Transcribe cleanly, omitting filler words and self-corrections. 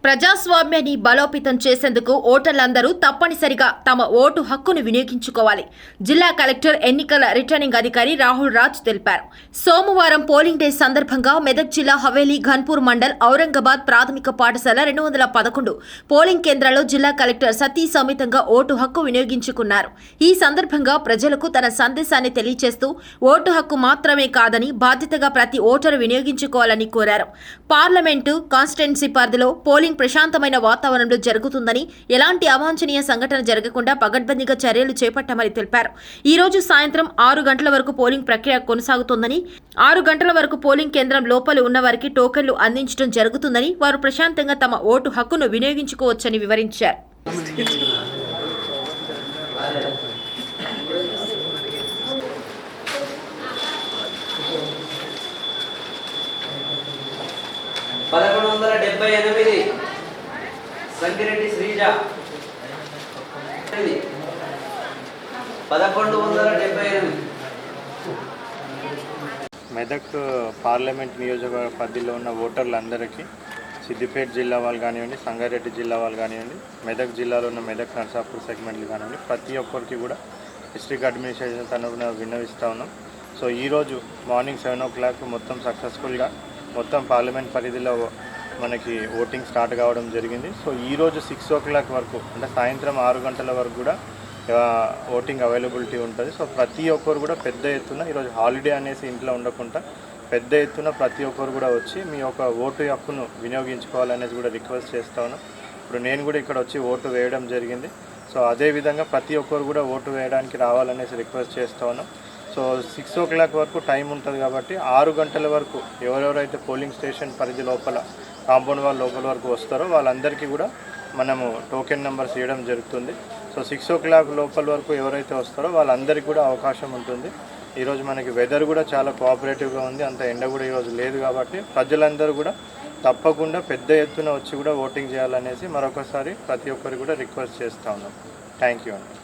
ప్రజాస్వామ్యాన్ని బలోపేతం చేసేందుకు ఓటర్లందరూ తప్పనిసరిగా తమ ఓటు హక్కును వినియోగించుకోవాలి. జిల్లా కలెక్టర్ ఎన్నికల రిటర్నింగ్ అధికారి రాహుల్ రాజ్ తెలిపారు. సోమవారం పోలింగ్ డే సందర్భంగా మెదక్ జిల్లా హవేలీ ఘన్పూర్ మండల్ ఔరంగాబాద్ ప్రాథమిక పాఠశాల 211 పోలింగ్ కేంద్రాల్లో జిల్లా కలెక్టర్ సతీ సమేతంగా ఓటు హక్కు వినియోగించుకున్నారు. ఈ సందర్భంగా ప్రజలకు తన సందేశాన్ని తెలియజేస్తూ ఓటు హక్కు మాత్రమే కాదని బాధ్యతగా ప్రతి ఓటరు వినియోగించుకోవాలని కోరారు. పార్లమెంటు కాన్స్టిట్యున్సీ పరిధిలో పోలింగ్ ప్రశాంతమైన వాతావరణంలో జరుగుతుందని, ఎలాంటి అవాంఛనీయ సంఘటన జరగకుండా పగడ్బందీగా చర్యలు చేపట్టామని తెలిపారు. ఈ రోజు సాయంత్రం 6 గంటల వరకు పోలింగ్ ప్రక్రియ కొనసాగుతుందని, 6 గంటల వరకు పోలింగ్ కేంద్రం లోపల ఉన్న వారికి టోకెన్లు అందించడం జరుగుతుందని, వారు ప్రశాంతంగా తమ ఓటు హక్కును వినియోగించుకోవచ్చని వివరించారు. సంగిరెడ్డి శ్రీజ 1178 మెదక్ పార్లమెంట్ నియోజకవర్గ పరిధిలో ఉన్న ఓటర్లందరికీ సిద్దిపేట జిల్లా వాళ్ళు కానివ్వండి, సంగారెడ్డి జిల్లా వాళ్ళు కానివ్వండి, మెదక్ జిల్లాలో ఉన్న మెదక్ నర్సాపూర్ సెగ్మెంట్లు కానివ్వండి, ప్రతి ఒక్కరికి కూడా డిస్ట్రిక్ట్ అడ్మినిస్ట్రేషన్ తరఫున విన్నవిస్తూ ఉన్నాం. సో ఈరోజు మార్నింగ్ 7 o'clock మొత్తం సక్సెస్ఫుల్గా మొత్తం పార్లమెంట్ పరిధిలో మనకి ఓటింగ్ స్టార్ట్ కావడం జరిగింది. సో ఈరోజు 6 o'clock వరకు అంటే సాయంత్రం 6 గంటల వరకు కూడా ఓటింగ్ అవైలబిలిటీ ఉంటుంది. సో ప్రతి ఒక్కరు కూడా పెద్ద ఎత్తున ఈరోజు హాలిడే అనేసి ఇంట్లో ఉండకుండా పెద్ద ఎత్తున ప్రతి ఒక్కరు కూడా వచ్చి మీ యొక్క ఓటు హక్కును వినియోగించుకోవాలనేసి కూడా రిక్వెస్ట్ చేస్తా ఉన్నాం. ఇప్పుడు నేను కూడా ఇక్కడ వచ్చి ఓటు వేయడం జరిగింది. సో అదేవిధంగా ప్రతి ఒక్కరు కూడా ఓటు వేయడానికి రావాలనేసి రిక్వెస్ట్ చేస్తూ ఉన్నాం. సో 6 o'clock వరకు టైం ఉంటుంది కాబట్టి 6 గంటల వరకు ఎవరెవరైతే పోలింగ్ స్టేషన్ పరిధి లోపల కాంపౌండ్ వాళ్ళ లోపల వరకు వస్తారో వాళ్ళందరికీ కూడా మనము టోకెన్ నెంబర్స్ ఇవ్వడం జరుగుతుంది. సో 6 o'clock లోపల వరకు ఎవరైతే వస్తారో వాళ్ళందరికీ కూడా అవకాశం ఉంటుంది. ఈరోజు మనకి వెదర్ కూడా చాలా కోఆపరేటివ్గా ఉంది, అంత ఎండ కూడా ఈరోజు లేదు కాబట్టి ప్రజలందరూ కూడా తప్పకుండా పెద్ద ఎత్తున వచ్చి కూడా ఓటింగ్ చేయాలనేసి మరొకసారి ప్రతి ఒక్కరికి కూడా రిక్వెస్ట్ చేస్తూ ఉన్నాం. థ్యాంక్ యూ అండి.